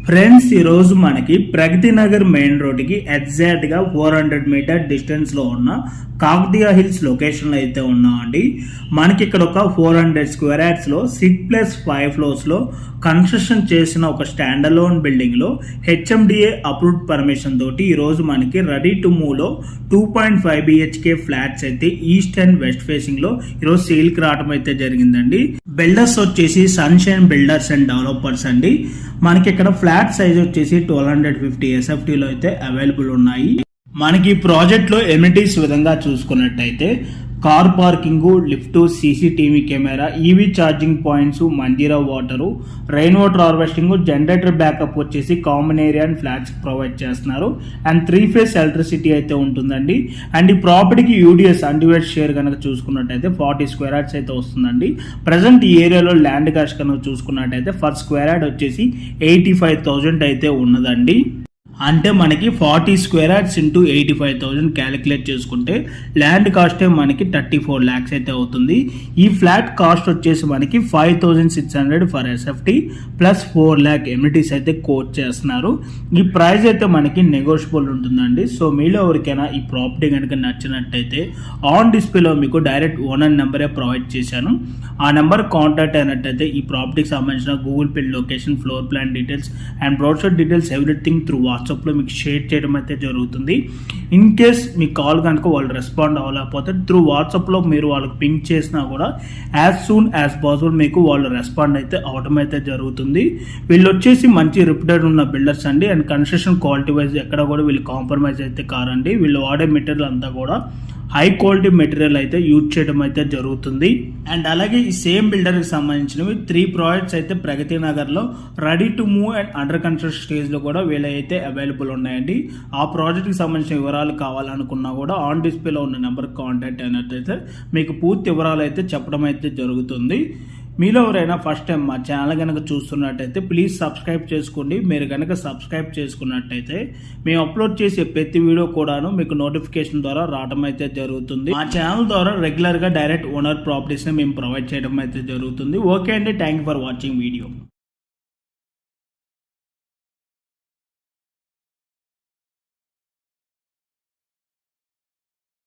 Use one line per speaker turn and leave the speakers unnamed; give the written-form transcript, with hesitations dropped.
Friends, ఈరోజు మనకి Pragathi Nagar main రోడ్డుకి ఎగ్జాక్ట్గా 400 మీటర్ డిస్టెన్స్లో ఉన్న కాకతీయ హిల్స్ లొకేషన్లో అయితే ఉన్నామండి. మనకి ఇక్కడ ఒక 400 స్క్వేర్ యార్డ్స్లో 6+5 ఫ్లోర్స్లో కన్స్ట్రక్షన్ చేసిన ఒక స్టాండ్ అలోన్ బిల్డింగ్లో హెచ్ఎండిఏ అప్రూవ్డ్ పర్మిషన్ తోటి ఈరోజు మనకి రెడీ టు మూవ్లో 2.5 BHK ఫ్లాట్స్ అయితే ఈస్ట్ అండ్ వెస్ట్ ఫేసింగ్లో ఈరోజు సేల్కి రావడం అయితే జరిగిందండి. బిల్డర్స్ వచ్చేసి సన్షైన్ బిల్డర్స్ అండ్ డెవలపర్స్ అండి. మనకి ఇక్కడ ఫ్లాట్ సైజ్ వచ్చేసి 1250 SFTలో అయితే అవైలబుల్ ఉన్నాయి. మనకి ఈ ప్రాజెక్ట్లో ఎమ్యూనిటీస్ విధంగా చూసుకున్నట్టయితే car parking, lift, CCTV camera, EV charging points, Manjira water, rain water harvesting, generator backup వచ్చేసి common area and flats provide చేస్తున్నారు. అండ్ 3 phase ఎలక్ట్రిసిటీ అయితే ఉంటుందండి. అండ్ ఈ ప్రాపర్టీకి UDS అన్డివైడ్ షేర్ కనుక చూసుకున్నట్టయితే 40 స్క్వేర్ యార్డ్స్ అయితే వస్తుందండి. ప్రజెంట్ ఈ ఏరియాలో ల్యాండ్ కాస్ట్ కనుక చూసుకున్నట్టయితే ఫర్ స్క్వేర్ యార్డ్ వచ్చేసి 85,000 అయితే ఉన్నదండి. అంటే మనకి 40 స్క్వేర్ యార్డ్స్ ఇంటూ 85,000 క్యాలిక్యులేట్ చేసుకుంటే ల్యాండ్ కాస్టే మనకి 34 lakhs అయితే అవుతుంది. ఈ ఫ్లాట్ కాస్ట్ వచ్చేసి మనకి 5,600 for SFT plus 4 lakh amenities అయితే కోట్ చేస్తున్నారు. ఈ ప్రైస్ అయితే మనకి నెగోషియబుల్ ఉంటుందండి. సో మీలో ఎవరికైనా ఈ ప్రాపర్టీ కనుక నచ్చినట్టయితే ఆన్ డిస్ప్లేలో మీకు డైరెక్ట్ ఓనర్ నెంబరే ప్రొవైడ్ చేశాను. ఆ నెంబర్ కాంటాక్ట్ అయినట్టయితే ఈ ప్రాపర్టీకి సంబంధించిన Google pay location, floor plan details and brochure details everything through వాట్సాప్లో మీకు షేర్ చేయడం అయితే జరుగుతుంది. ఇన్ కేస్ మీ కాల్ కనుక వాళ్ళు రెస్పాండ్ అవ్వలేకపోతే త్రూ వాట్సాప్లో మీరు వాళ్ళకి పింక్ చేసినా కూడా యాజ్ సూన్ యాజ్ పాసిబుల్ మీకు వాళ్ళు రెస్పాండ్ అయితే అవడం అయితే జరుగుతుంది. వీళ్ళు వచ్చేసి మంచి రిప్యూటెడ్ ఉన్న బిల్డర్స్ అండి. అండ్ కన్స్ట్రక్షన్ క్వాలిటీ వైజ్ ఎక్కడ కూడా వీళ్ళు కాంప్రమైజ్ అయితే కారండి. వీళ్ళు వాడే మెటీరియల్ అంతా కూడా హై క్వాలిటీ మెటీరియల్ అయితే యూజ్ చేయడం అయితే జరుగుతుంది. అండ్ అలాగే ఈ సేమ్ బిల్డర్కి సంబంధించినవి 3 ప్రాజెక్ట్స్ అయితే ప్రగతి నగర్లో ready to move and under construction స్టేజ్లో కూడా వీళ్ళైతే అవైలబుల్ ఉన్నాయండి. ఆ ప్రాజెక్ట్కి సంబంధించిన వివరాలు కావాలనుకున్నా కూడా ఆన్ డిస్ప్లేలో ఉన్న నెంబర్కి కాంటాక్ట్ అయినట్లయితే మీకు పూర్తి వివరాలు అయితే చెప్పడం అయితే జరుగుతుంది. మీలో ఎవరైనా ఫస్ట్ టైం మా ఛానల్ కనుక చూస్తున్నట్టయితే ప్లీజ్ సబ్స్క్రైబ్ చేసుకోండి. మీరు కనుక సబ్స్క్రైబ్ చేసుకున్నట్టయితే మేము అప్లోడ్ చేసే ప్రతి వీడియో కూడాను మీకు నోటిఫికేషన్ ద్వారా రావడం అయితే జరుగుతుంది. మా ఛానల్ ద్వారా రెగ్యులర్గా డైరెక్ట్ ఓనర్ ప్రాపర్టీస్ని మేము ప్రొవైడ్ చేయడం అయితే జరుగుతుంది. ఓకే అండి, thank you for watching video.